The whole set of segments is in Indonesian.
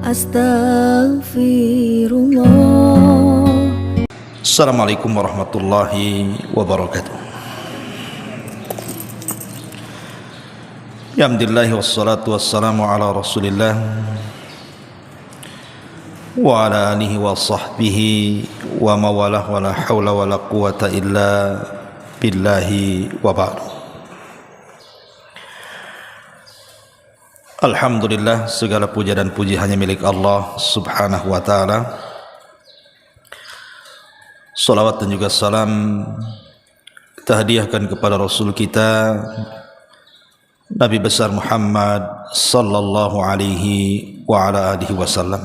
Astaghfirullah. Assalamualaikum warahmatullahi wabarakatuh. Alhamdulillah wassalatu wassalamu ala Rasulillah wa ala alihi wa sahbihi wa mawalah wa la hawla wa la quwata illa billahi wa ba'du. Alhamdulillah, segala puja dan puji hanya milik Allah subhanahu wa ta'ala. Salawat dan juga salam kita hadiahkan kepada Rasul kita Nabi besar Muhammad sallallahu alaihi wa ala alihi wasallam.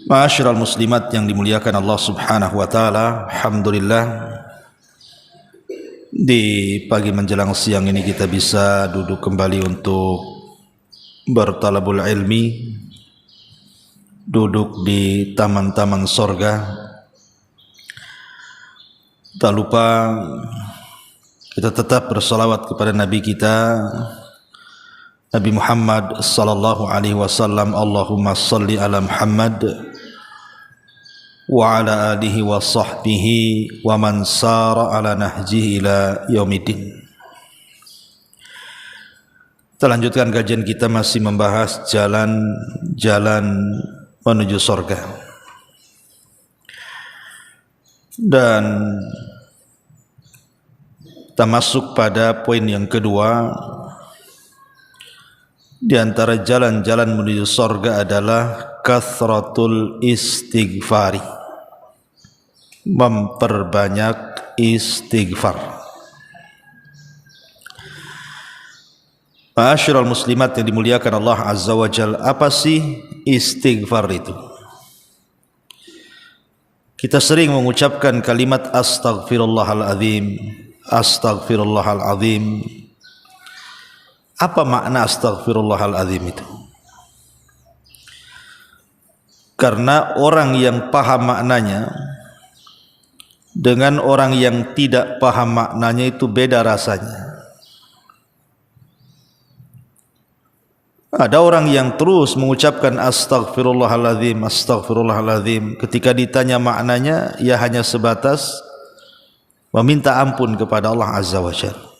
Ma'asyiral muslimat yang dimuliakan Allah subhanahu wa ta'ala, alhamdulillah di pagi menjelang siang ini kita bisa duduk kembali untuk bertalabul ilmi, duduk di taman-taman sorga. Tak lupa kita tetap bersalawat kepada Nabi kita Nabi Muhammad sallallahu alaihi wasallam. Allahumma salli ala Muhammad wa ala alihi wa sahbihi wa man sara ala nahjihi ila yaumiddin. Kita lanjutkan kajian kita masih membahas jalan-jalan menuju surga. Dan kita masuk pada poin yang kedua. Di antara jalan-jalan menuju surga adalah kathratul istighfari, memperbanyak istighfar. Ma'asyiral muslimat yang dimuliakan Allah azza wa jalla, apa sih istighfar itu? Kita sering mengucapkan kalimat astaghfirullahaladzim, astaghfirullahaladzim. Apa makna astaghfirullahaladzim itu? Karena orang yang paham maknanya dengan orang yang tidak paham maknanya itu beda rasanya. Ada orang yang terus mengucapkan astaghfirullahaladzim, astaghfirullahaladzim. Ketika ditanya maknanya, ia hanya sebatas meminta ampun kepada Allah azza wa jalla.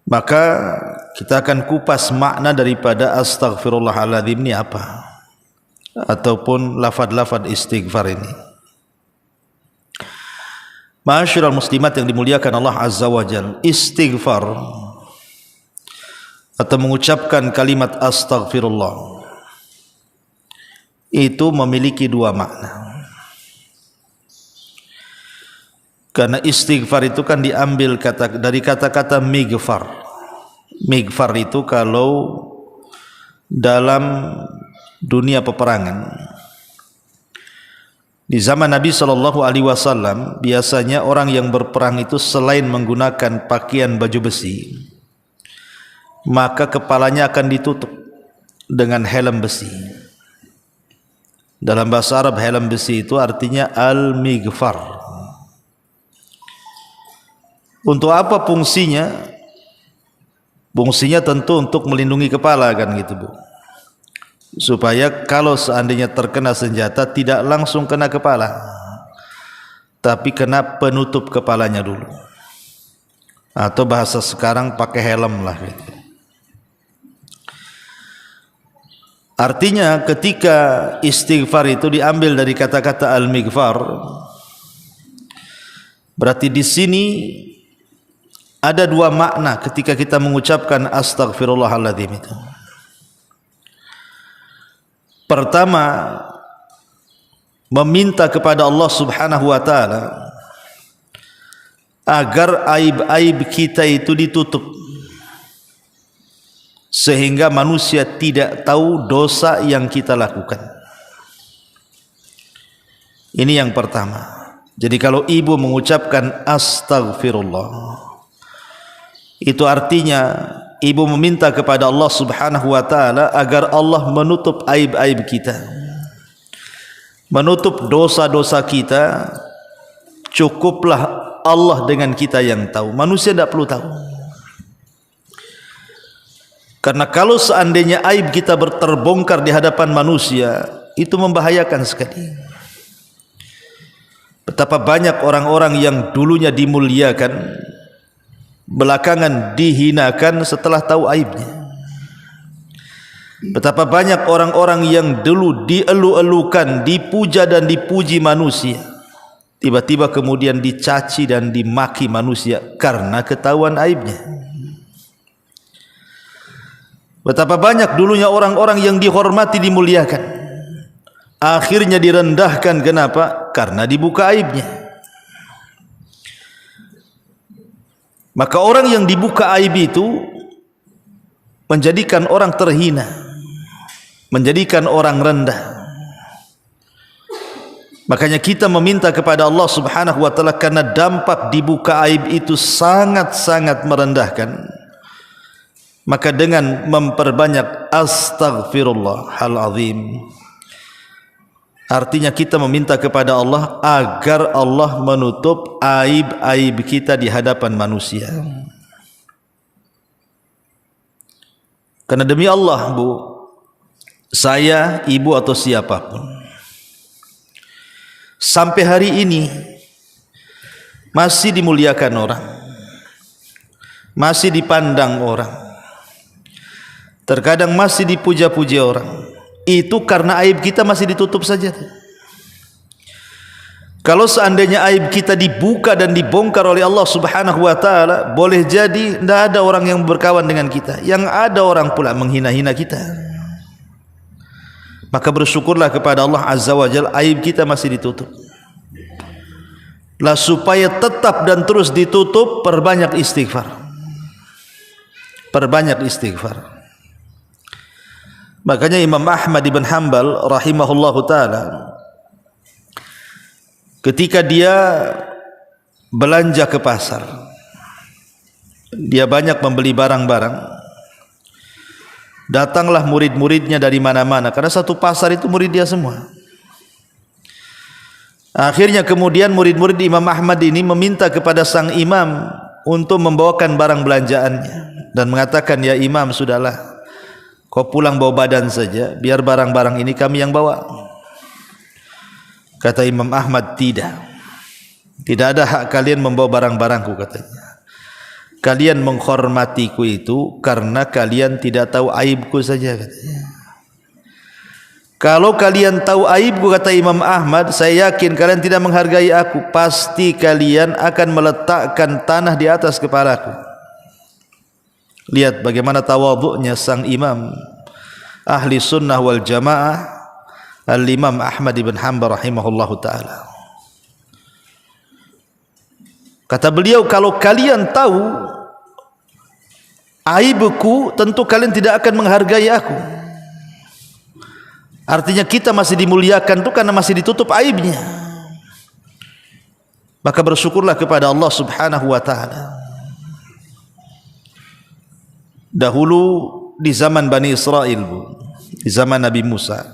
Maka kita akan kupas makna daripada astaghfirullahaladzim ini apa, ataupun lafad-lafad istighfar ini. Ma'asyiral muslimat yang dimuliakan Allah azza wa jalla, istighfar atau mengucapkan kalimat astaghfirullah itu memiliki dua makna. Karena istighfar itu kan diambil dari kata-kata mighfar. Mighfar itu kalau dalam dunia peperangan, di zaman Nabi SAW biasanya orang yang berperang itu selain menggunakan pakaian baju besi, maka kepalanya akan ditutup dengan helm besi. Dalam bahasa Arab helm besi itu artinya al-mighfar. Untuk apa fungsinya? Fungsinya tentu untuk melindungi kepala, kan gitu Bu, supaya kalau seandainya terkena senjata tidak langsung kena kepala, tapi kena penutup kepalanya dulu. Atau bahasa sekarang pakai helm lah gitu. Artinya ketika istighfar itu diambil dari kata-kata al-mighfar, berarti di sini ada dua makna ketika kita mengucapkan astaghfirullahaladzim itu. Pertama, meminta kepada Allah subhanahu wa ta'ala agar aib-aib kita itu ditutup, sehingga manusia tidak tahu dosa yang kita lakukan. Ini yang pertama. Jadi kalau ibu mengucapkan astaghfirullah, itu artinya ibu meminta kepada Allah subhanahu wa ta'ala agar Allah menutup aib-aib kita, menutup dosa-dosa kita. Cukuplah Allah dengan kita yang tahu, manusia tidak perlu tahu. Karena kalau seandainya aib kita terbongkar di hadapan manusia, itu membahayakan sekali. Betapa banyak orang-orang yang dulunya dimuliakan, belakangan dihinakan setelah tahu aibnya. Betapa banyak orang-orang yang dulu dielu-elukan, dipuja dan dipuji manusia, tiba-tiba kemudian dicaci dan dimaki manusia karena ketahuan aibnya. Betapa banyak dulunya orang-orang yang dihormati, dimuliakan, akhirnya direndahkan. Kenapa? Karena dibuka aibnya. Maka orang yang dibuka aib itu menjadikan orang terhina, menjadikan orang rendah. Makanya kita meminta kepada Allah Subhanahu wa taala, karena dampak dibuka aib itu sangat-sangat merendahkan. Maka dengan memperbanyak astaghfirullahal azim, artinya kita meminta kepada Allah agar Allah menutup aib-aib kita di hadapan manusia. Karena demi Allah, Bu, saya, ibu atau siapapun, sampai hari ini masih dimuliakan orang, masih dipandang orang, terkadang masih dipuja-puja orang. Itu karena aib kita masih ditutup saja. Kalau seandainya aib kita dibuka dan dibongkar oleh Allah Subhanahu wa taala, boleh jadi tidak ada orang yang berkawan dengan kita, yang ada orang pula menghina-hina kita. Maka bersyukurlah kepada Allah Azza wa Jalla, aib kita masih ditutup. Lah supaya tetap dan terus ditutup, perbanyak istighfar. Perbanyak istighfar. Makanya Imam Ahmad ibn Hanbal rahimahullahu taala, ketika dia belanja ke pasar, dia banyak membeli barang-barang, datanglah murid-muridnya dari mana-mana, karena satu pasar itu murid dia semua. Akhirnya kemudian murid-murid Imam Ahmad ini meminta kepada sang imam untuk membawakan barang belanjaannya, dan mengatakan, ya imam, sudahlah, kau pulang bawa badan saja, biar barang-barang ini kami yang bawa. Kata Imam Ahmad, tidak ada hak kalian membawa barang-barangku, katanya. Kalian menghormatiku itu karena kalian tidak tahu aibku saja, katanya. Kalau kalian tahu aibku, kata Imam Ahmad, saya yakin kalian tidak menghargai aku. Pasti kalian akan meletakkan tanah di atas kepalaku. Lihat bagaimana tawadhu'nya sang imam ahli sunnah wal jamaah, Al-Imam Ahmad ibn Hanbal rahimahullahu ta'ala. Kata beliau, kalau kalian tahu aibku, tentu kalian tidak akan menghargai aku. Artinya kita masih dimuliakan itu karena masih ditutup aibnya. Maka bersyukurlah kepada Allah Subhanahu wa ta'ala. Dahulu di zaman Bani Israel, Bu, di zaman Nabi Musa.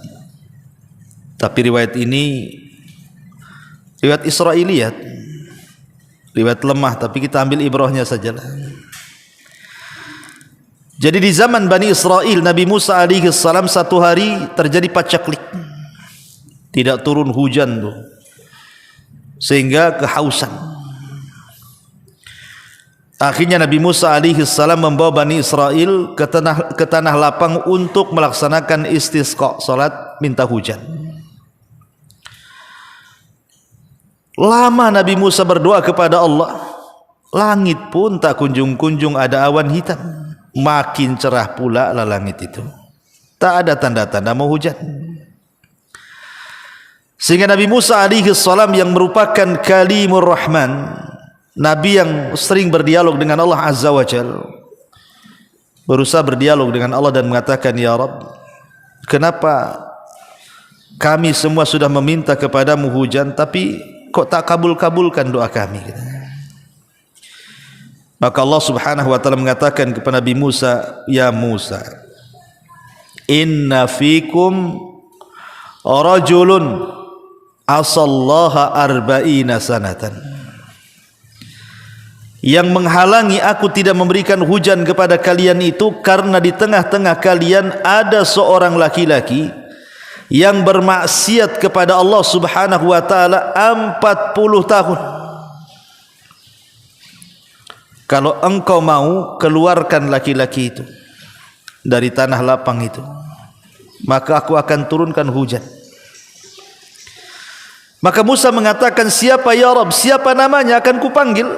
Tapi riwayat ini riwayat Israiliyat, riwayat lemah, tapi kita ambil ibrahnya sajalah. Jadi di zaman Bani Israel, Nabi Musa alaihi salam, satu hari terjadi pacaklik, tidak turun hujan tuh, sehingga kehausan. Akhirnya Nabi Musa alaihi salam membawa Bani Israel ke tanah lapang untuk melaksanakan istisqa, salat minta hujan. Lama Nabi Musa berdoa kepada Allah, langit pun tak kunjung-kunjung ada awan hitam. Makin cerah pula lah langit itu, tak ada tanda-tanda mau hujan. Sehingga Nabi Musa alaihi salam yang merupakan kalimur rahman, Nabi yang sering berdialog dengan Allah Azza wa Jalla, berusaha berdialog dengan Allah dan mengatakan, ya Rabb, kenapa kami semua sudah meminta kepadamu hujan, tapi kok tak kabul-kabulkan doa kami? Maka Allah Subhanahu wa ta'ala mengatakan kepada Nabi Musa, ya Musa, inna fikum rajulun asallaha arba'ina sanatan yang menghalangi aku tidak memberikan hujan kepada kalian itu karena di tengah-tengah kalian ada seorang laki-laki yang bermaksiat kepada Allah Subhanahu wa taala 40 tahun. Kalau engkau mau keluarkan laki-laki itu dari tanah lapang itu, maka aku akan turunkan hujan. Maka Musa mengatakan, siapa ya Rabb, siapa namanya, akan kupanggil.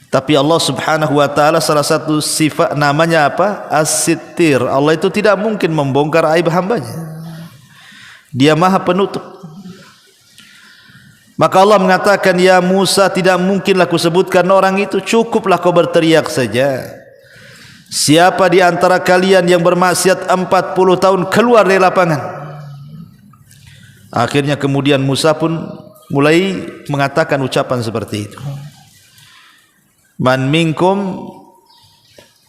Tapi Allah Subhanahu wa taala salah satu sifat namanya apa? As-Sittir. Allah itu tidak mungkin membongkar aib hambanya. Dia Maha Penutup. Maka Allah mengatakan, ya Musa, tidak mungkinlah kusebutkan orang itu, cukuplah kau berteriak saja. Siapa di antara kalian yang bermaksiat 40 tahun keluar dari lapangan. Akhirnya kemudian Musa pun mulai mengatakan ucapan seperti itu. Man minkum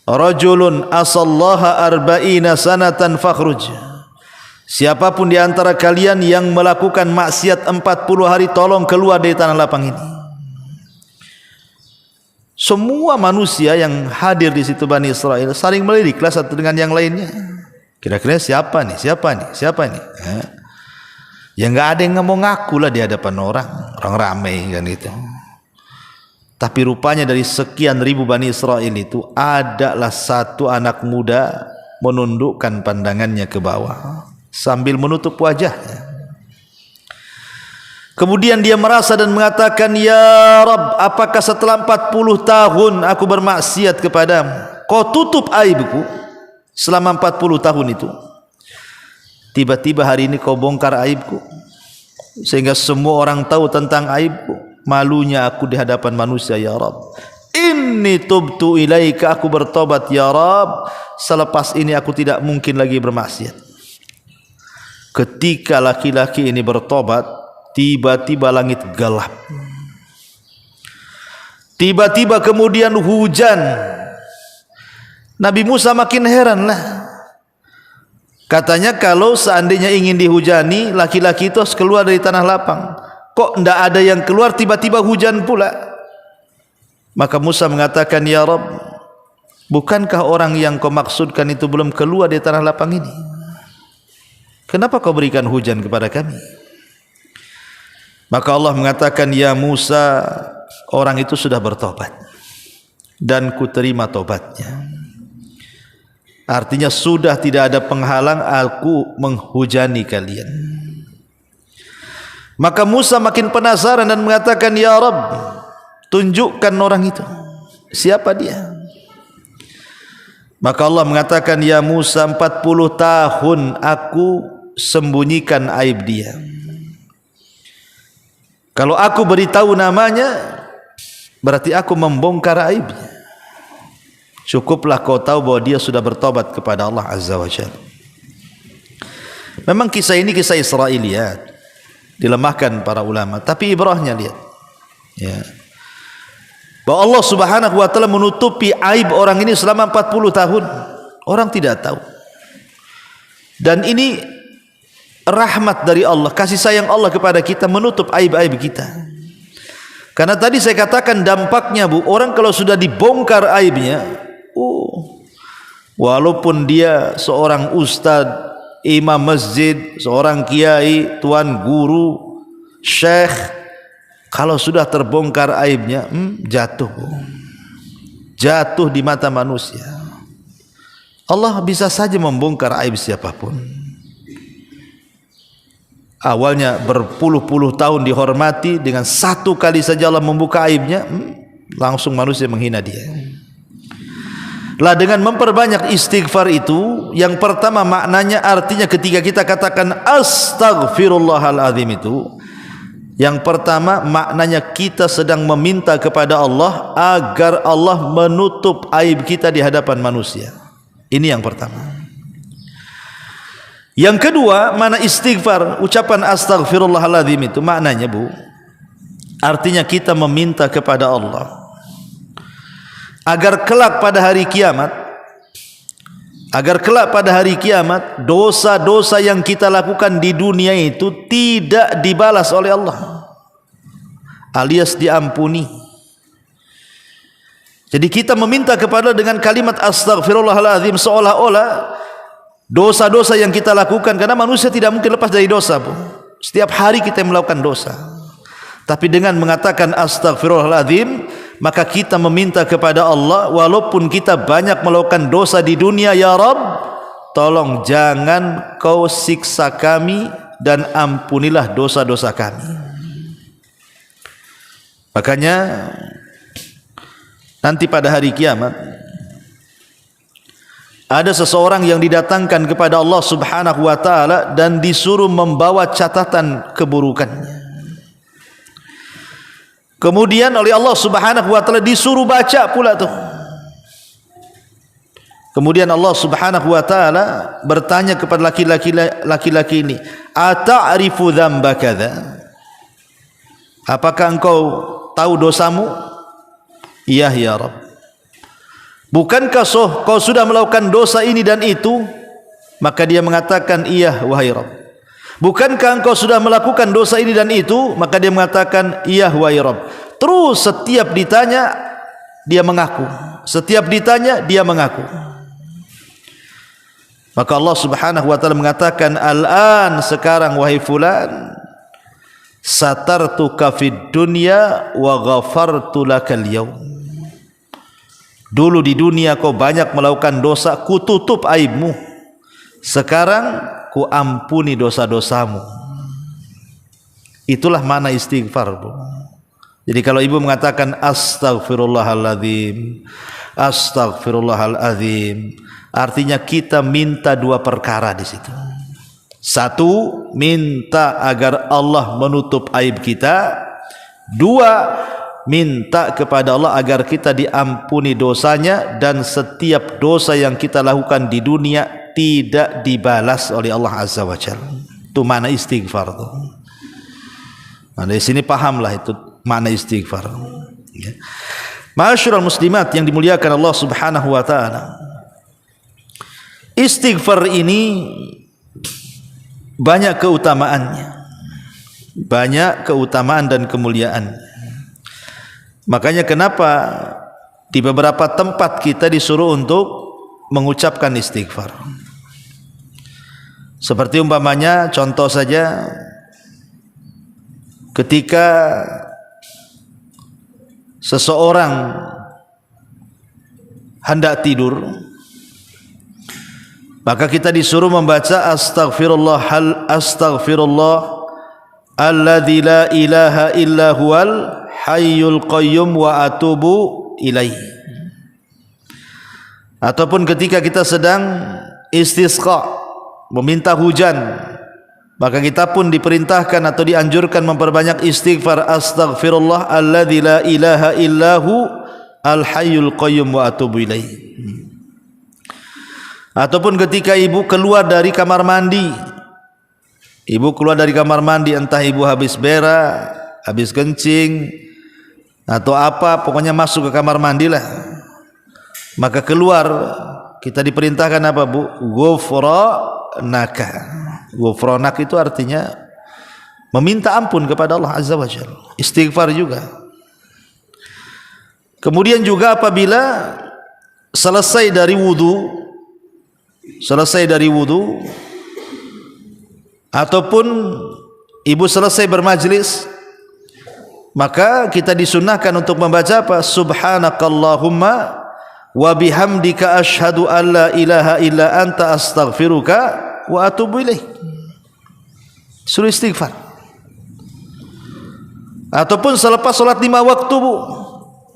rajulun asallaha arba'ina sanatan fakhruj. Siapapun di antara kalian yang melakukan maksiat 40 hari, tolong keluar dari tanah lapang ini. Semua manusia yang hadir di situ Bani Israel saling meliriklah satu dengan yang lainnya. Kira-kira siapa nih? Siapa nih? Siapa nih? Ya nggak ada yang mau ngaku lah di hadapan orang ramai kan gitu. Tapi rupanya dari sekian ribu Bani Israel itu adalah satu anak muda menundukkan pandangannya ke bawah sambil menutup wajahnya. Kemudian dia merasa dan mengatakan, ya Rabb, apakah setelah 40 tahun aku bermaksiat kepadamu, kau tutup aibku selama 40 tahun itu? Tiba-tiba hari ini kau bongkar aibku sehingga semua orang tahu tentang aibku. Malunya aku di hadapan manusia ya Rabb. Inni tubtu ilaika, aku bertobat ya Rabb. Selepas ini aku tidak mungkin lagi bermaksiat. Ketika laki-laki ini bertobat, tiba-tiba langit gelap. Tiba-tiba kemudian hujan. Nabi Musa makin heran lah. Katanya kalau seandainya ingin dihujani, laki-laki itu harus keluar dari tanah lapang. Kok tidak ada yang keluar, tiba-tiba hujan pula. Maka Musa mengatakan, ya Rabb, bukankah orang yang kau maksudkan itu belum keluar dari tanah lapang ini? Kenapa kau berikan hujan kepada kami? Maka Allah mengatakan, ya Musa, orang itu sudah bertobat dan kuterima tobatnya. Artinya sudah tidak ada penghalang aku menghujani kalian. Maka Musa makin penasaran dan mengatakan, ya Rabb, tunjukkan orang itu, siapa dia? Maka Allah mengatakan, ya Musa, 40 tahun aku sembunyikan aib dia. Kalau aku beritahu namanya, berarti aku membongkar aibnya. Cukuplah kau tahu bahwa dia sudah bertobat kepada Allah Azza wa Jalla. Memang kisah ini kisah Israiliyat, dilemahkan para ulama, tapi ibrahnya lihat ya, bahwa Allah Subhanahu wa taala menutupi aib orang ini selama 40 tahun. Orang tidak tahu. Dan ini rahmat dari Allah, kasih sayang Allah kepada kita, menutup aib-aib kita. Karena tadi saya katakan dampaknya Bu, orang kalau sudah dibongkar aibnya, walaupun dia seorang ustadz, imam masjid, seorang kiai, tuan guru, syekh, kalau sudah terbongkar aibnya, jatuh di mata manusia. Allah bisa saja membongkar aib siapapun. Awalnya berpuluh-puluh tahun dihormati, dengan satu kali saja Allah membuka aibnya, langsung manusia menghina dia. Lah dengan memperbanyak istighfar itu, yang pertama maknanya, artinya ketika kita katakan astaghfirullahaladzim itu, yang pertama maknanya kita sedang meminta kepada Allah agar Allah menutup aib kita di hadapan manusia. Ini yang pertama. Yang kedua, mana istighfar, ucapan astaghfirullahaladzim itu maknanya Bu, artinya kita meminta kepada Allah agar kelak pada hari kiamat, dosa-dosa yang kita lakukan di dunia itu tidak dibalas oleh Allah, alias diampuni. Jadi kita meminta kepada dengan kalimat astaghfirullahaladzim, seolah-olah dosa-dosa yang kita lakukan, karena manusia tidak mungkin lepas dari dosa, Bu. Setiap hari kita melakukan dosa. Tapi dengan mengatakan astaghfirullahaladzim, maka kita meminta kepada Allah, walaupun kita banyak melakukan dosa di dunia, ya Rabb, tolong jangan kau siksa kami dan ampunilah dosa-dosa kami. Makanya nanti pada hari kiamat ada seseorang yang didatangkan kepada Allah Subhanahu wa taala dan disuruh membawa catatan keburukannya. Kemudian oleh Allah Subhanahu wa taala disuruh baca pula tuh. Kemudian Allah Subhanahu wa taala bertanya kepada laki-laki ini, "Ata'rifu dzamba kadza?" Apakah engkau tahu dosamu? Iya ya Rabb. Bukankah kau sudah melakukan dosa ini dan itu? Maka dia mengatakan, iya wahai Rabb. Bukankah engkau sudah melakukan dosa ini dan itu? Maka dia mengatakan, iya wahai Rabb. Terus setiap ditanya dia mengaku, setiap ditanya dia mengaku. Maka Allah Subhanahu wa taala mengatakan, al-an, sekarang wahai fulan, satartuka fid dunya wa ghafartu lakal yaum. Dulu di dunia kau banyak melakukan dosa, ku tutup aibmu. Sekarang ku ampuni dosa-dosamu. Itulah makna istighfar, Bu. Jadi kalau ibu mengatakan astaghfirullahaladzim, astaghfirullahaladzim, artinya kita minta dua perkara di situ. Satu, minta agar Allah menutup aib kita. Dua, minta kepada Allah agar kita diampuni dosanya, dan setiap dosa yang kita lakukan di dunia tidak dibalas oleh Allah Azza wa Jalla. Itu makna istighfar tuh. Nah, di sini pahamlah itu makna istighfar. Ya. Ma'asyiral muslimat yang dimuliakan Allah Subhanahu wa taala. Istighfar ini banyak keutamaannya. Banyak keutamaan dan kemuliaan. Makanya kenapa di beberapa tempat kita disuruh untuk mengucapkan istighfar. Seperti umpamanya, contoh saja, ketika seseorang hendak tidur, maka kita disuruh membaca astaghfirullah alladzi la ilaha illa huwal hayyul qayyum wa atubu ilaih. Ataupun ketika kita sedang istisqa, meminta hujan, maka kita pun diperintahkan atau dianjurkan memperbanyak istighfar, astaghfirullah alladzi la ilaha illahu al hayyul qayyum wa atubu ilaih. Ataupun ketika ibu keluar dari kamar mandi, entah ibu habis berak, habis kencing atau apa, pokoknya masuk ke kamar mandi lah, maka keluar, kita diperintahkan apa, Bu? Ghufranaka. Ghufranak itu artinya meminta ampun kepada Allah Azza wa Jalla. Istighfar juga. Kemudian juga apabila selesai dari wudu ataupun ibu selesai bermajlis, maka kita disunahkan untuk membaca apa? Subhanakallahumma wa bihamdika asyhadu an la ilaha illa anta astaghfiruka wa atubu ilaih. Suruh istighfar. Ataupun selepas salat 5 waktu, Bu.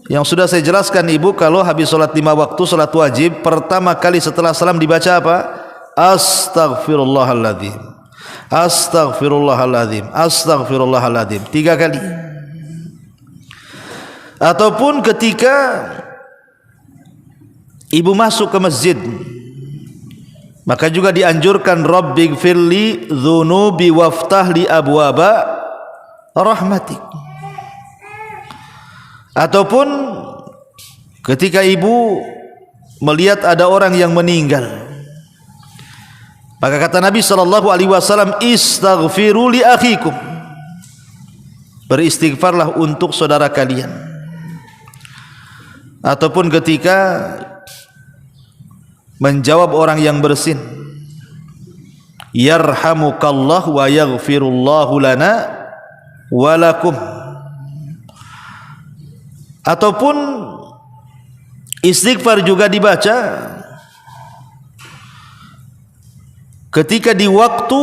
Yang sudah saya jelaskan ibu, kalau habis salat 5 waktu, salat wajib, pertama kali setelah salam dibaca apa? Astaghfirullahaladzim, astaghfirullahaladzim, astaghfirullahaladzim, 3 kali. Ataupun ketika ibu masuk ke masjid, maka juga dianjurkan rabbighfirli dzunubi waftahli abwaba rahmatik. Ataupun ketika ibu melihat ada orang yang meninggal, maka kata Nabi SAW, istaghfiru li akhikum, beristighfarlah untuk saudara kalian. ataupun ketika menjawab orang yang bersin, yarhamukallah wa yaghfirullahu lana wa lakum, ataupun istighfar juga dibaca ketika di waktu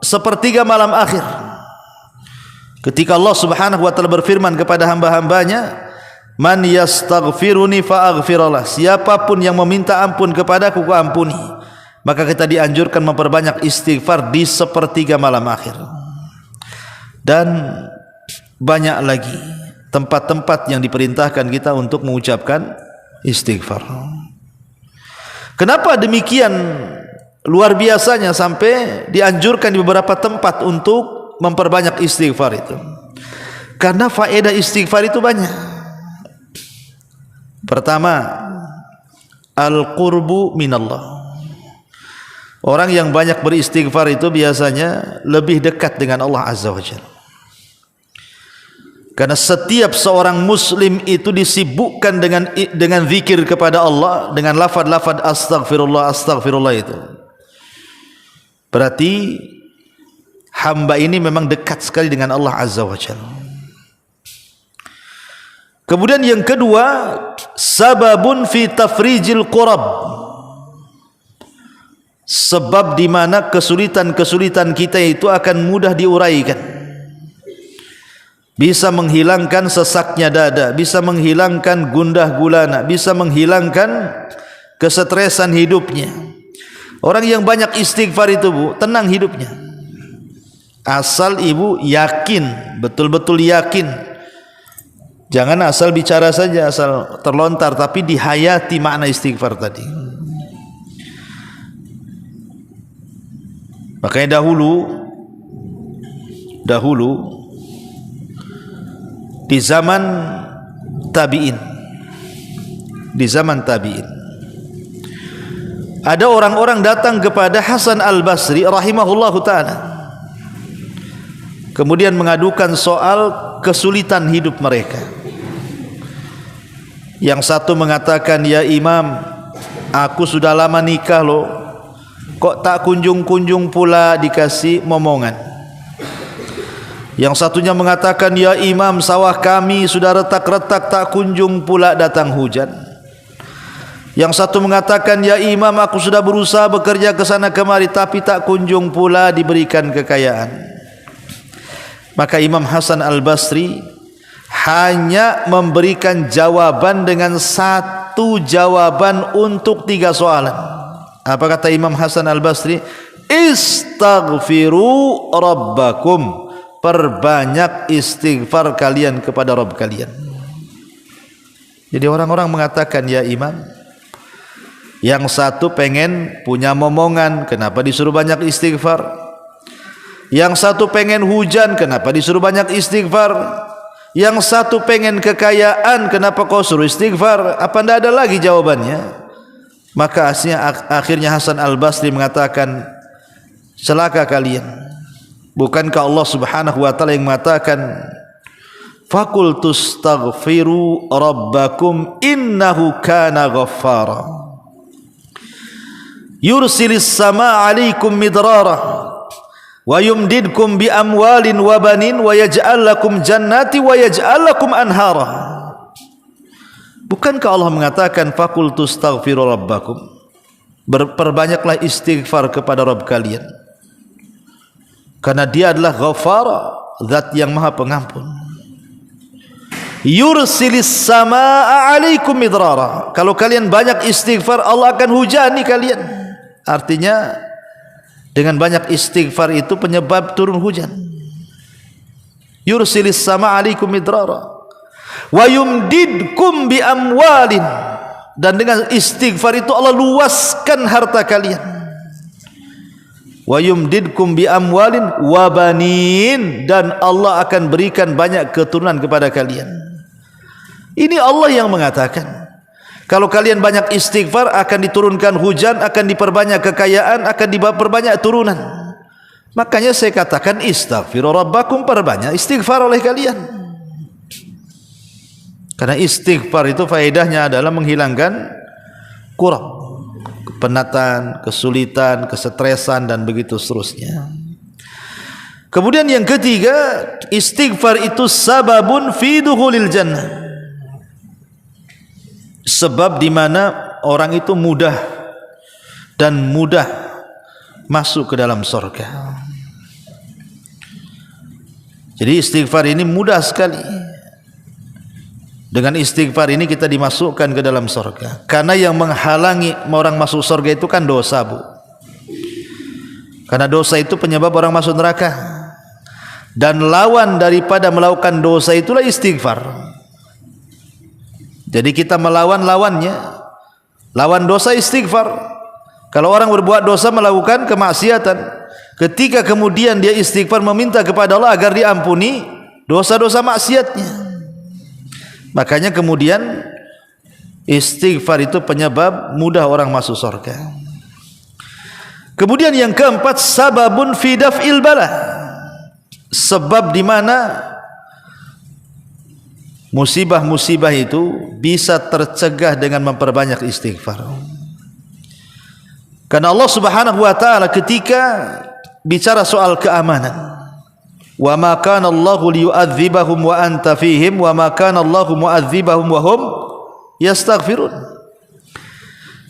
sepertiga malam akhir, ketika Allah Subhanahu wa taala berfirman kepada hamba-hambanya, man yastaghfiruni faaghfirullah, siapapun yang meminta ampun kepadaku ku ampuni. Maka kita dianjurkan memperbanyak istighfar di sepertiga malam akhir. Dan banyak lagi tempat-tempat yang diperintahkan kita untuk mengucapkan istighfar. Kenapa demikian luar biasanya sampai dianjurkan di beberapa tempat untuk memperbanyak istighfar itu? Karena faedah istighfar itu banyak. Pertama, al-qurbu minallah. Orang yang banyak beristighfar itu biasanya lebih dekat dengan Allah Azza wa Jalla. Karena setiap seorang muslim itu disibukkan dengan zikir kepada Allah, dengan lafaz-lafaz astaghfirullah, astaghfirullah itu. Berarti hamba ini memang dekat sekali dengan Allah Azza wa Jalla. Kemudian yang kedua, sababun fi tafrijil qurab. Sebab di mana kesulitan-kesulitan kita itu akan mudah diuraikan. Bisa menghilangkan sesaknya dada, bisa menghilangkan gundah gulana, bisa menghilangkan kesetresan hidupnya. Orang yang banyak istighfar itu, Bu, tenang hidupnya. Asal ibu yakin, betul-betul yakin. Jangan asal bicara saja, asal terlontar, tapi dihayati makna istighfar tadi. Makanya dahulu di zaman tabi'in, ada orang-orang datang kepada Hasan Al-Basri rahimahullahu ta'ala, kemudian mengadukan soal kesulitan hidup mereka. Yang satu mengatakan, ya Imam, aku sudah lama nikah loh, kok tak kunjung-kunjung pula dikasih momongan. Yang satunya mengatakan, ya Imam, sawah kami sudah retak-retak, tak kunjung pula datang hujan. Yang satu mengatakan, ya Imam, aku sudah berusaha bekerja ke sana kemari, tapi tak kunjung pula diberikan kekayaan. Maka Imam Hasan Al-Basri hanya memberikan jawaban dengan satu jawaban untuk 3 soalan. Apa kata Imam Hasan Al-Basri? Istaghfiru rabbakum, perbanyak istighfar kalian kepada Rabb kalian. Jadi orang-orang mengatakan, ya Imam, yang satu pengen punya momongan, kenapa disuruh banyak istighfar? Yang satu pengen hujan, kenapa disuruh banyak istighfar? Yang satu pengen kekayaan, kenapa kau suruh istighfar? Apa tidak ada lagi jawabannya? Maka akhirnya Hasan Al-Basri mengatakan, celaka kalian. Bukankah Allah Subhanahu wa taala yang mengatakan, faqultu astaghfiru rabbakum innahu kana ghaffara yursilis samaa 'alaikum midrara wa yumdidkum bi amwalin wa banin wa yaj'al lakum jannati wa yaj'al lakum anhara. Bukankah Allah mengatakan faqultu astaghfiru rabbakum, perbanyaklah istighfar kepada Rabb kalian, karena Dia adalah Ghaffara, zat yang Maha Pengampun. Yursilis samaa 'alaikum midrara, kalau kalian banyak istighfar Allah akan hujani kalian. Artinya dengan banyak istighfar itu penyebab turun hujan. Yursilis samaa 'alaikum midrara wa yumdidkum bi amwalin, dan dengan istighfar itu Allah luaskan harta kalian. Wa yumdidkum bi amwalin wa banin, dan Allah akan berikan banyak keturunan kepada kalian. Ini Allah yang mengatakan, kalau kalian banyak istighfar akan diturunkan hujan, akan diperbanyak kekayaan, akan diperbanyak turunan. Makanya saya katakan istaghfiru rabbakum, perbanyak istighfar oleh kalian. Karena istighfar itu faedahnya adalah menghilangkan kurab, kepenatan, kesulitan, kesetresan dan begitu seterusnya. Kemudian yang ketiga, istighfar itu sababun fi dukhulil jannah. Sebab di mana orang itu mudah masuk ke dalam surga. Jadi istighfar ini mudah sekali. Dengan istighfar ini kita dimasukkan ke dalam surga. Karena yang menghalangi orang masuk surga itu kan dosa, Bu. Karena dosa itu penyebab orang masuk neraka. Dan lawan daripada melakukan dosa itulah istighfar. Jadi kita melawan lawannya. Lawan dosa istighfar. Kalau orang berbuat dosa melakukan kemaksiatan, ketika kemudian dia istighfar meminta kepada Allah agar diampuni dosa-dosa maksiatnya, makanya kemudian istighfar itu penyebab mudah orang masuk surga. Kemudian yang keempat, sababun fi daf'il bala. Sebab di mana musibah-musibah itu bisa tercegah dengan memperbanyak istighfar. Karena Allah Subhanahu wa taala ketika bicara soal keamanan, wa ma kana Allahu liyu'adzibahum wa anta fihim wa ma kana Allahu mu'adzibahum wa hum yastaghfirun.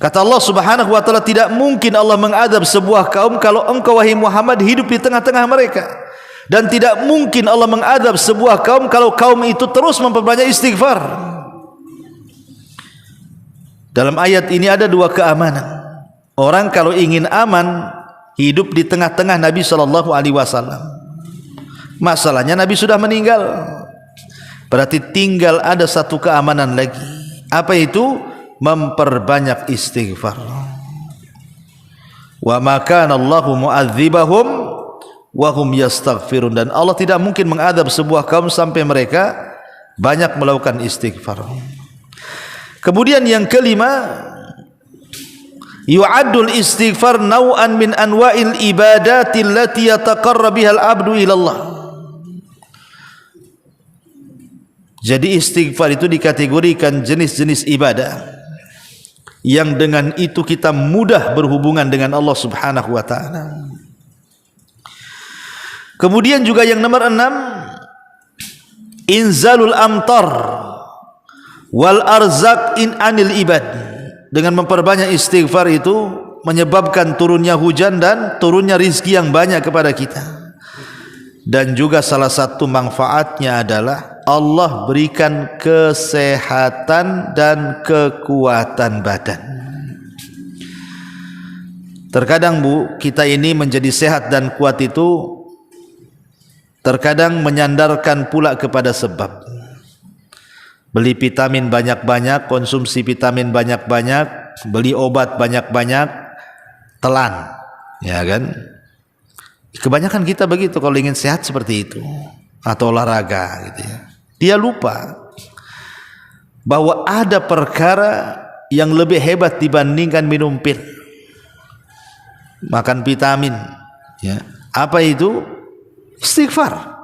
Kata Allah Subhanahu wa taala, tidak mungkin Allah mengadab sebuah kaum kalau engkau wahai Muhammad hidup di tengah-tengah mereka, dan tidak mungkin Allah mengadab sebuah kaum kalau kaum itu terus memperbanyak istighfar. Dalam ayat ini ada dua keamanan. Orang kalau ingin aman hidup di tengah-tengah Nabi sallallahu alaihi wasallam. Masalahnya Nabi sudah meninggal. Berarti tinggal ada satu keamanan lagi. Apa itu? Memperbanyak istighfar. Wa ma kana Allahu mu'adzibahum wa hum yastaghfirun. Dan Allah tidak mungkin mengadab sebuah kaum sampai mereka banyak melakukan istighfar. Kemudian yang kelima, yu'addul istighfar naw'an min anwa'il ibadati allati yataqarrabu bihal abdu ila Allah. Jadi istighfar itu dikategorikan jenis-jenis ibadah yang dengan itu kita mudah berhubungan dengan Allah Subhanahu wa taala. Kemudian juga yang nomor 6, inzalul amtar wal arzak in anil ibad. Dengan memperbanyak istighfar itu menyebabkan turunnya hujan dan turunnya rizki yang banyak kepada kita. Dan juga salah satu manfaatnya adalah Allah berikan kesehatan dan kekuatan badan. Terkadang Bu, kita ini menjadi sehat dan kuat itu terkadang menyandarkan pula kepada sebab. Beli vitamin banyak-banyak, konsumsi vitamin banyak-banyak, beli obat banyak-banyak, telan, ya kan? Kebanyakan kita begitu kalau ingin sehat seperti itu, atau olahraga gitu ya. Dia lupa bahwa ada perkara yang lebih hebat dibandingkan minum pil, makan vitamin, ya. Apa itu? Istighfar.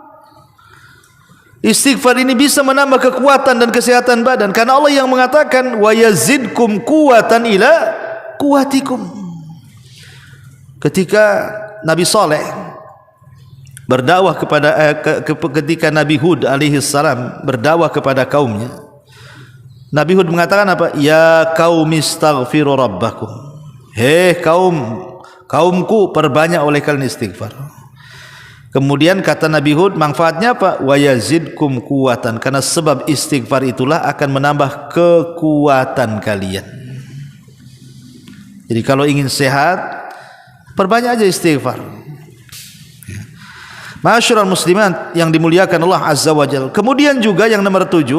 Istighfar ini bisa menambah kekuatan dan kesehatan badan, karena Allah yang mengatakan wa yazidkum quwwatan ila quwwatikum. Ketika Nabi Saleh berdakwah ketika Nabi Hud alaihi salam berdakwah kepada kaumnya, Nabi Hud mengatakan apa? Ya qaumi istaghfiru rabbakum. Hei kaumku, perbanyak oleh kalian istighfar. Kemudian kata Nabi Hud, manfaatnya apa? Wa yazidkum quwwatan, karena sebab istighfar itulah akan menambah kekuatan kalian. Jadi kalau ingin sehat, perbanyak aja istighfar. Ma'asyiral muslimat yang dimuliakan Allah Azza wa Jalla. Kemudian juga yang nomor 7,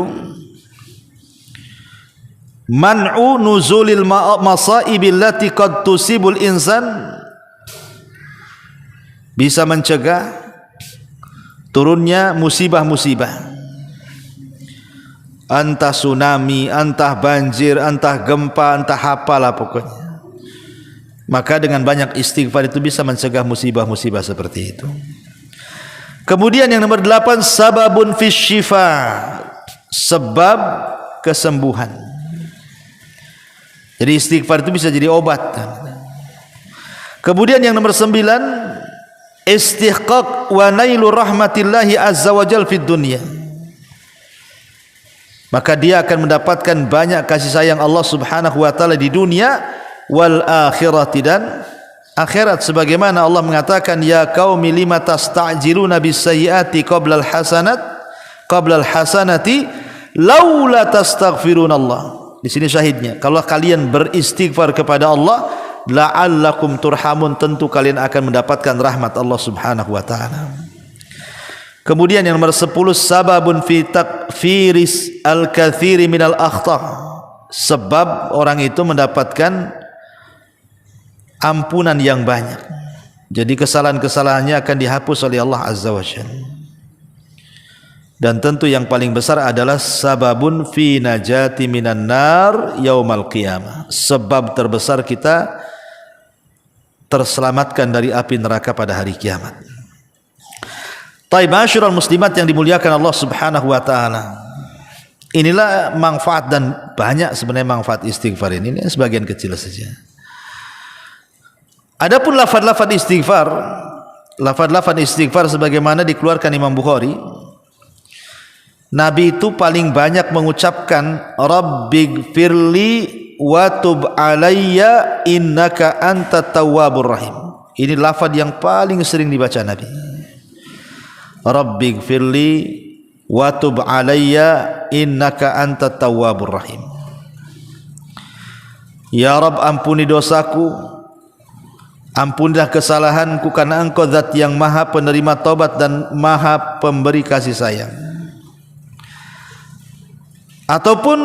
man'u nuzulil masaibil lati qad tusibul insan, bisa mencegah turunnya musibah-musibah, entah tsunami, entah banjir, entah gempa, entah apalah pokoknya. Maka dengan banyak istighfar itu bisa mencegah musibah-musibah seperti itu. Kemudian yang nomor 8, sababun fis syifa, sebab kesembuhan. Jadi istighfar itu bisa jadi obat. Kemudian yang nomor 9, istihqaq wa nailu rahmatillahi azza wa jal fid dunya. Maka dia akan mendapatkan banyak kasih sayang Allah Subhanahu wa taala di dunia wal akhirati, dan akhirat, sebagaimana Allah mengatakan, ya qaumi lima tasta'jiluna bis sayyiati qabla al hasanati laula tastaghfirunallah. Di sini syahidnya, kalau kalian beristighfar kepada Allah, la'allakum turhamun, tentu kalian akan mendapatkan rahmat Allah Subhanahu wa taala. Kemudian yang nomor 10, sababun fi takfiris al-katsiri minal akhta'. Sebab orang itu mendapatkan ampunan yang banyak. Jadi kesalahan-kesalahannya akan dihapus oleh Allah Azza wa Jalla. Dan tentu yang paling besar adalah sababun fi najati minan nar yaumal qiyamah. Sebab terbesar kita terselamatkan dari api neraka pada hari kiamat. Taib asyiral muslimat yang dimuliakan Allah Subhanahu wa taala. Inilah manfaat, dan banyak sebenarnya manfaat istighfar ini sebagian kecil saja. Adapun lafaz-lafaz istighfar sebagaimana dikeluarkan Imam Bukhari, Nabi itu paling banyak mengucapkan Rabbighfirli wa tub alayya innaka antat tawwabur rahim. Ini lafaz yang paling sering dibaca Nabi. Rabbighfirli wa tub alayya innaka antat tawwabur rahim. Ya Rabb, ampuni dosaku, ampunilah kesalahanku, karena Engkau zat yang maha penerima taubat dan maha pemberi kasih sayang. Ataupun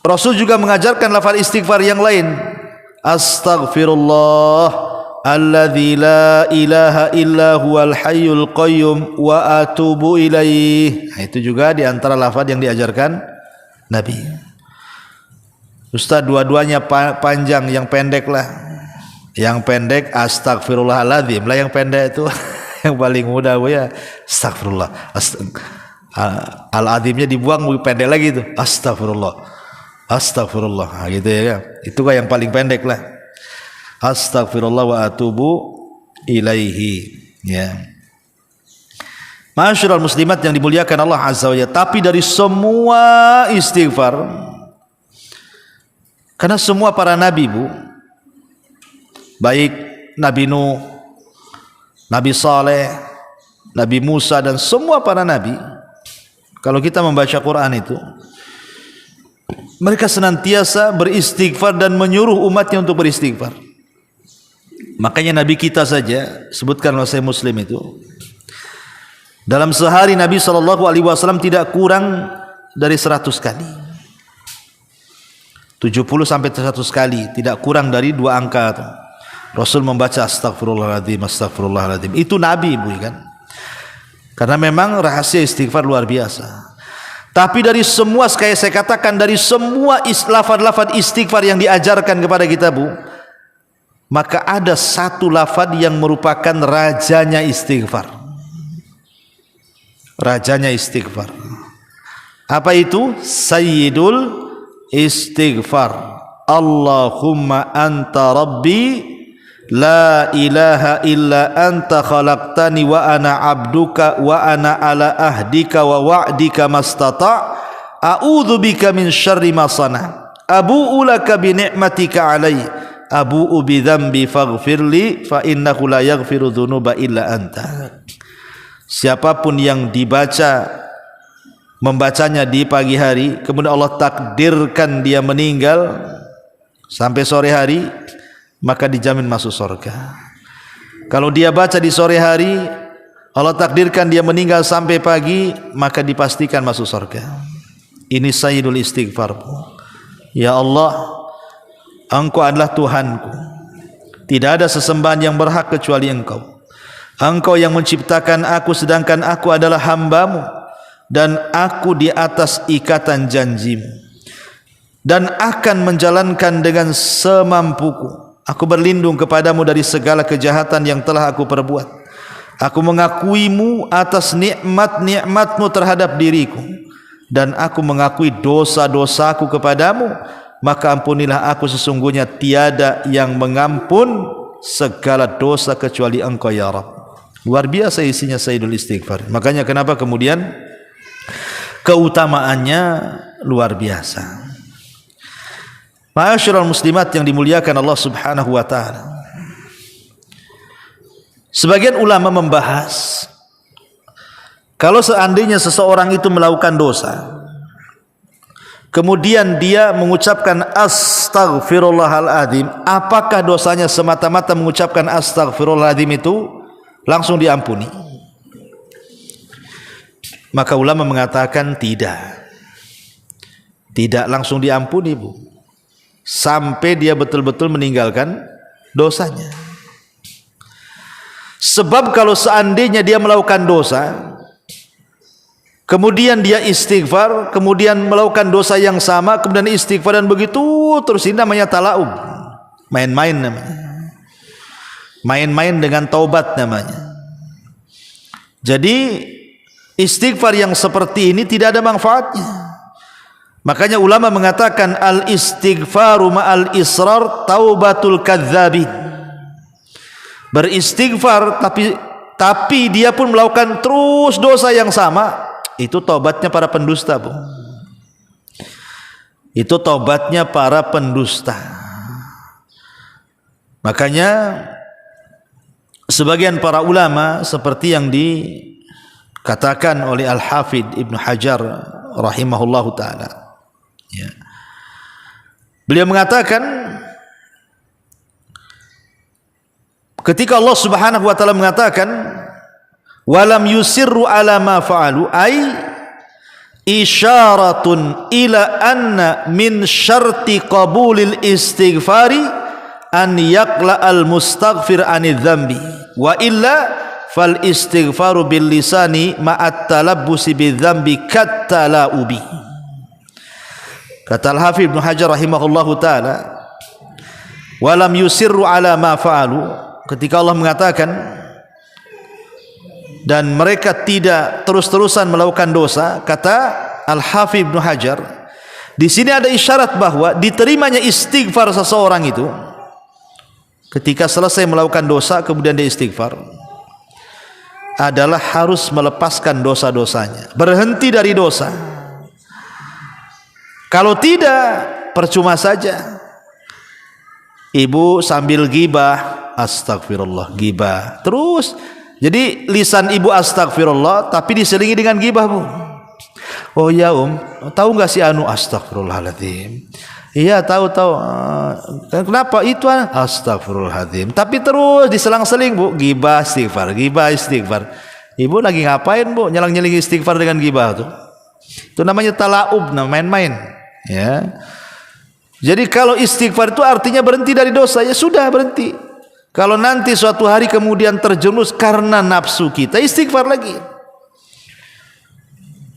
Rasul juga mengajarkan lafaz istighfar yang lain, astaghfirullah alladzi la ilaha illa huwal hayyul qayyum wa atubu ilaih. Nah, itu juga di antara lafaz yang diajarkan Nabi. Ustaz, dua-duanya panjang, yang pendek lah. Yang pendek astaghfirullahaladzim lah, yang pendek itu yang paling mudah ya astaghfirullah. Al-azimnya dibuang, pendek lagi itu astagfirullah, astagfirullah, nah, gitu ya. Itu kan yang paling pendek lah, astagfirullah wa atubu ilaihi, ya. Masyarul muslimat yang dimuliakan Allah Azza wa Jalla. Tapi dari semua istighfar, karena semua para nabi, Bu, baik Nabi Nuh, Nabi Saleh, Nabi Musa, dan semua para nabi, kalau kita membaca Quran itu, mereka senantiasa beristighfar dan menyuruh umatnya untuk beristighfar. Makanya Nabi kita saja, sebutkan oleh Muslim itu, dalam sehari Nabi SAW tidak kurang dari 100 kali, 70 sampai 100 kali, tidak kurang dari 2 angka itu. Rasul membaca astagfirullahaladzim, astagfirullahaladzim. Itu Nabi, Bu, kan? Karena memang rahasia istighfar luar biasa. Tapi dari semua, kayak saya katakan, dari semua lafaz-lafaz istighfar yang diajarkan kepada kita, Bu, maka ada satu lafaz yang merupakan rajanya istighfar. Rajanya istighfar. Apa itu? Sayyidul istighfar. Allahumma anta rabbi la ilaha illa anta khalaqtani wa ana abduka wa ana ala ahdika wa wa'dika mastata' a'udzu bika min syarri ma sana' abu'u laka bi ni'matika 'alayya abu'u bi dzambi faghfirli fa innahu la yaghfiru dzunuba illa anta. Siapapun yang membacanya di pagi hari, kemudian Allah takdirkan dia meninggal sampai sore hari, maka dijamin masuk surga. Kalau dia baca di sore hari, Allah takdirkan dia meninggal sampai pagi, maka dipastikan masuk surga. Ini sayyidul istighfar. Ya Allah, Engkau adalah Tuhanku, tidak ada sesembahan yang berhak kecuali Engkau. Engkau yang menciptakan aku, sedangkan aku adalah hamba-Mu, dan aku di atas ikatan janji-Mu, dan akan menjalankan dengan semampuku. Aku berlindung kepadamu dari segala kejahatan yang telah aku perbuat. Aku mengakuimu atas nikmat-nikmatmu terhadap diriku. dan aku mengakui dosa-dosaku kepadamu, maka ampunilah aku, sesungguhnya tiada yang mengampun segala dosa kecuali Engkau ya Rabb. Luar biasa isinya Sayyidul Istighfar. Makanya kenapa kemudian keutamaannya luar biasa. Ma'asyiral muslimat yang dimuliakan Allah Subhanahu wa taala. Sebagian ulama membahas kalau seandainya seseorang itu melakukan dosa, kemudian dia mengucapkan astaghfirullahaladzim, apakah dosanya semata-mata mengucapkan astaghfirullahaladzim itu langsung diampuni? Maka ulama mengatakan tidak langsung diampuni, Bu, sampai dia betul-betul meninggalkan dosanya. Sebab kalau seandainya dia melakukan dosa, kemudian dia istighfar, kemudian melakukan dosa yang sama, kemudian istighfar, dan begitu terus, ini namanya talaub, main-main namanya, main-main dengan taubat namanya. Jadi istighfar yang seperti ini tidak ada manfaatnya. Makanya ulama mengatakan al istighfaru ma'al israr taubatul kadzdzabin. Beristighfar tapi dia pun melakukan terus dosa yang sama, itu taubatnya para pendusta, Bu. Itu taubatnya para pendusta. Makanya sebagian para ulama seperti yang dikatakan oleh Al-Hafidh Ibnu Hajar rahimahullahu taala, ya, beliau mengatakan ketika Allah Subhanahu wa taala mengatakan walam yusirru ala ma fa'alu, ay isyaratun ila anna min syarti qabulil istighfari an yaqla al mustaghfir anidz dzambi wa illa fal istighfaru bil lisani ma'at talabbusi bidz dzambi kat talaubi. Kata Al-Hafidz Ibnu Hajar rahimahullahu taala, walam yusirru ala ma fa'alu, ketika Allah mengatakan dan mereka tidak terus-terusan melakukan dosa, kata Al-Hafidz Ibnu Hajar, di sini ada isyarat bahwa diterimanya istighfar seseorang itu ketika selesai melakukan dosa kemudian dia istighfar adalah harus melepaskan dosa-dosanya, berhenti dari dosa. Kalau tidak, percuma saja. Ibu sambil gibah, astagfirullah, gibah terus, jadi lisan ibu astagfirullah tapi diselingi dengan gibah, Bu. Oh ya tahu nggak si anu, astagfirullahaladzim. Iya tahu. Kenapa itu? Astagfirullahaladzim. Tapi terus diselang-seling, Bu, gibah istighfar, gibah istighfar. Ibu lagi ngapain, Bu? Nyelang-nyeling istighfar dengan gibah tuh. Itu namanya talaub, main-main, ya. Jadi kalau istighfar itu artinya berhenti dari dosa, ya sudah berhenti. Kalau nanti suatu hari kemudian terjerumus karena nafsu kita, istighfar lagi.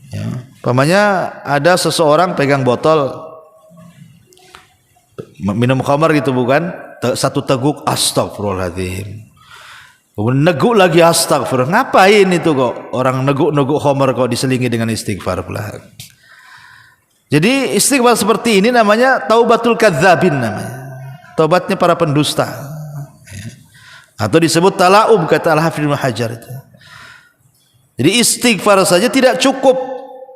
Ya, umpamanya ada seseorang pegang botol minum khamar gitu, bukan? Satu teguk astagfirullahaladzim, neguk lagi astagfirullah. Ngapain itu kok orang neguk khamar kok diselingi dengan istighfar pula? Jadi istighfar seperti ini namanya taubatul kadzdzabin, namanya taubatnya para pendusta, atau disebut talaub, kata Al-Hafidz Ibnu Hajar itu. Jadi istighfar saja tidak cukup,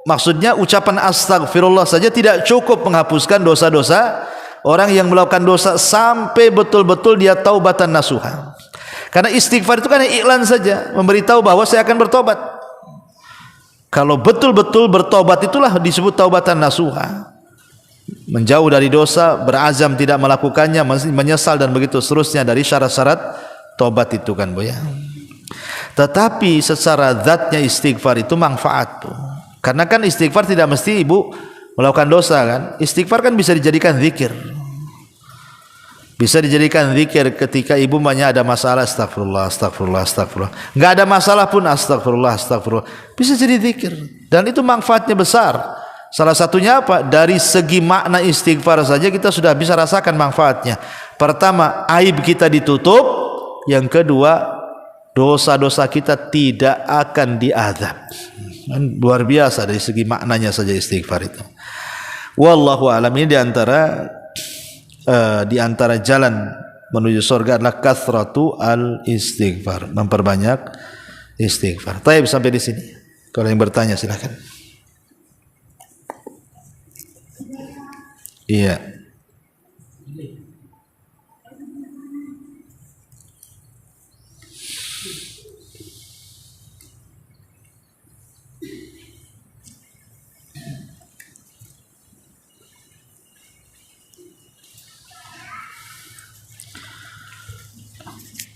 maksudnya ucapan astagfirullah saja tidak cukup menghapuskan dosa-dosa orang yang melakukan dosa sampai betul-betul dia taubatan nasuha. Karena istighfar itu kan iklan saja, memberitahu bahwa saya akan bertobat. Kalau betul-betul bertobat itulah disebut taubatan nasuha, menjauh dari dosa, berazam tidak melakukannya, menyesal dan begitu seterusnya dari syarat-syarat tobat itu kan, Bu, ya. Tetapi secara zatnya istighfar itu manfaat, Bu. Karena kan istighfar tidak mesti ibu melakukan dosa kan. Istighfar kan bisa dijadikan zikir. Bisa dijadikan zikir ketika ibu banyak ada masalah, astagfirullah, astagfirullah, astagfirullah. Enggak ada masalah pun astagfirullah, astagfirullah. Bisa jadi zikir dan itu manfaatnya besar. Salah satunya apa? Dari segi makna istighfar saja kita sudah bisa rasakan manfaatnya. Pertama, aib kita ditutup. Yang kedua, dosa-dosa kita tidak akan diazab. Luar biasa dari segi maknanya saja istighfar itu. Wallahu a'lam. Ini di antara jalan menuju surga adalah kathratu al istighfar, memperbanyak istighfar. Baik, sampai di sini. Kalau yang bertanya silakan. Iya.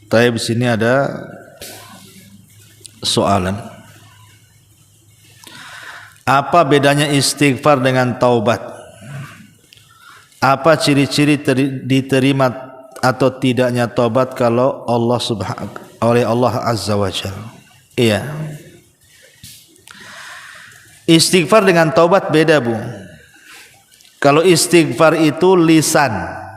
Tapi di sini ada soalan. Apa bedanya istighfar dengan taubat? Apa ciri-ciri diterima atau tidaknya taubat kalau oleh Allah Azza wa Jalla? Iya. Istighfar dengan taubat beda, Bu. Kalau istighfar itu lisan.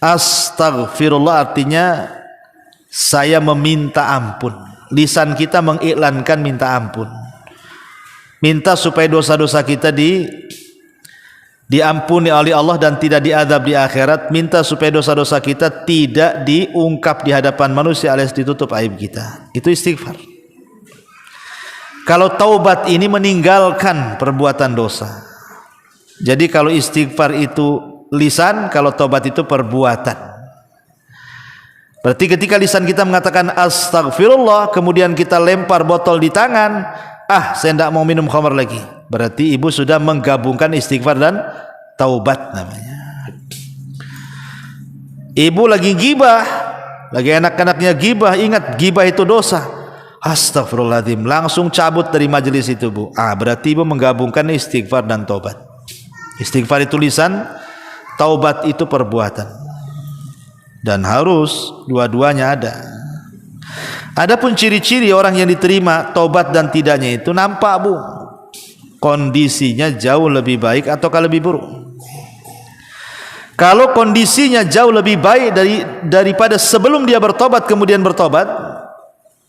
Astaghfirullah artinya saya meminta ampun. Lisan kita mengiklankan minta ampun. Minta supaya dosa-dosa kita diampuni oleh Allah dan tidak diazab di akhirat. Minta supaya dosa-dosa kita tidak diungkap di hadapan manusia alias ditutup aib kita. Itu istighfar. Kalau taubat ini meninggalkan perbuatan dosa. Jadi kalau istighfar itu lisan, kalau taubat itu perbuatan. Berarti ketika lisan kita mengatakan astagfirullah, kemudian kita lempar botol di tangan, saya tidak mau minum khamar lagi, berarti ibu sudah menggabungkan istighfar dan taubat namanya. Ibu lagi gibah, lagi enak-enaknya gibah, ingat gibah itu dosa, astagfirullahaladzim, langsung cabut dari majelis itu, Bu. Berarti ibu menggabungkan istighfar dan taubat. Istighfar itu lisan, taubat itu perbuatan, dan harus dua-duanya ada. Adapun ciri-ciri orang yang diterima taubat dan tidaknya itu nampak, Bu. Kondisinya jauh lebih baik ataukah lebih buruk. Kalau kondisinya jauh lebih baik daripada sebelum dia bertobat kemudian bertobat,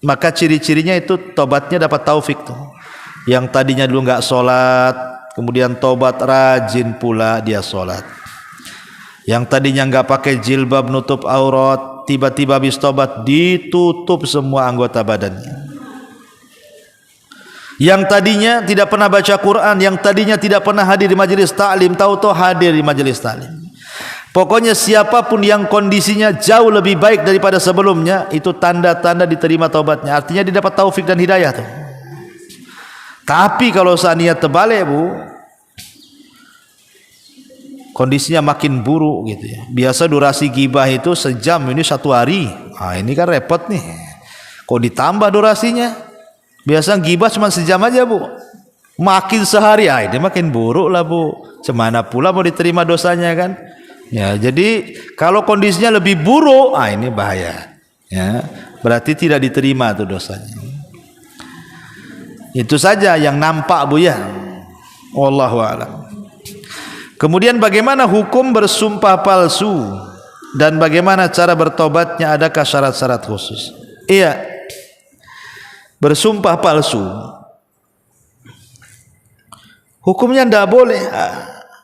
maka ciri-cirinya itu tobatnya dapat taufik tuh. Yang tadinya dulu nggak sholat, kemudian tobat, rajin pula dia sholat. Yang tadinya nggak pakai jilbab nutup aurat, tiba-tiba habis tobat ditutup semua anggota badannya. Yang tadinya tidak pernah baca Quran, yang tadinya tidak pernah hadir di majelis taklim, tahu-tahu hadir di majelis taklim. Pokoknya siapapun yang kondisinya jauh lebih baik daripada sebelumnya, itu tanda-tanda diterima taubatnya. Artinya dia dapat taufik dan hidayah tuh. Tapi kalau seandainya terbalik, Bu, kondisinya makin buruk gitu ya. Biasa durasi gibah itu sejam, ini 1 hari. Ini kan repot nih. Kok ditambah durasinya? Biasa gibah cuma sejam aja, Bu. Makin sehari, ini makin buruk lah, Bu. Cemana pula mau diterima dosanya kan? Ya, jadi kalau kondisinya lebih buruk, ini bahaya. Ya, berarti tidak diterima tuh dosanya. Itu saja yang nampak, Bu ya. Wallahu a'lam. Kemudian bagaimana hukum bersumpah palsu dan bagaimana cara bertobatnya, adakah syarat-syarat khusus? Iya, bersumpah palsu hukumnya tidak boleh.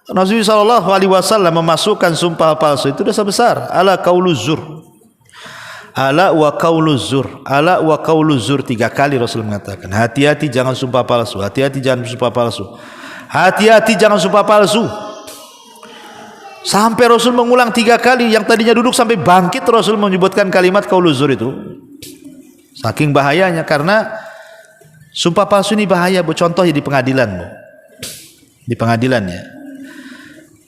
Rasulullah SAW memasukkan sumpah palsu itu dosa besar. Ala qauluz zur, ala wa qauluz zur, ala wa qauluz zur, 3 kali Rasul mengatakan hati-hati jangan sumpah palsu, hati-hati jangan sumpah palsu, hati-hati jangan sumpah palsu. Sampai Rasul mengulang 3 kali, yang tadinya duduk sampai bangkit Rasul menyebutkan kalimat qauluz zur itu. Saking bahayanya, karena sumpah palsu ini bahaya, Bu. Contohnya di pengadilan, Bu. Di pengadilan ya.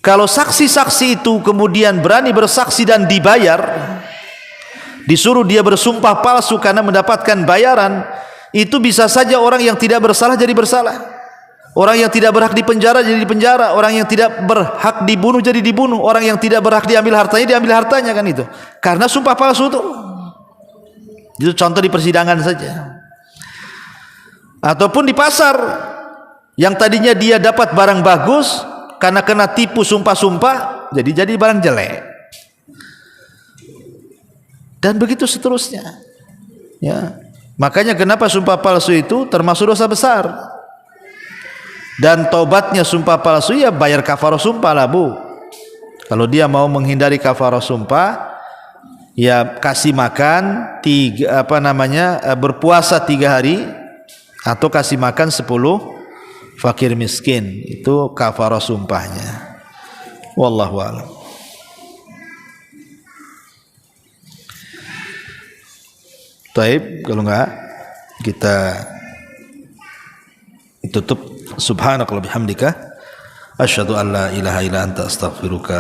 Kalau saksi-saksi itu kemudian berani bersaksi dan dibayar, disuruh dia bersumpah palsu karena mendapatkan bayaran, itu bisa saja orang yang tidak bersalah jadi bersalah. Orang yang tidak berhak dipenjara jadi dipenjara, orang yang tidak berhak dibunuh jadi dibunuh, orang yang tidak berhak diambil hartanya diambil hartanya, kan itu. Karena sumpah palsu itu. Itu contoh di persidangan saja. Ataupun di pasar, yang tadinya dia dapat barang bagus, karena kena tipu sumpah-sumpah, jadi barang jelek. Dan begitu seterusnya. Ya. Makanya kenapa sumpah palsu itu termasuk dosa besar. Dan taubatnya sumpah palsu ya bayar kafarah sumpah lah bu. Kalau dia mau menghindari kafarah sumpah, ya kasih makan berpuasa 3 hari atau kasih makan 10 fakir miskin. Itu kafarah sumpahnya. Wallahu a'lam. Taib, kalau enggak kita tutup. Subhanakallahumma bihamdika asyhadu an la ilaha illa anta astaghfiruka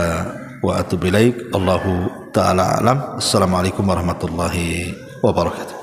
wa atubu ilaik. Allahu ta'ala alam. Assalamualaikum warahmatullahi wabarakatuh.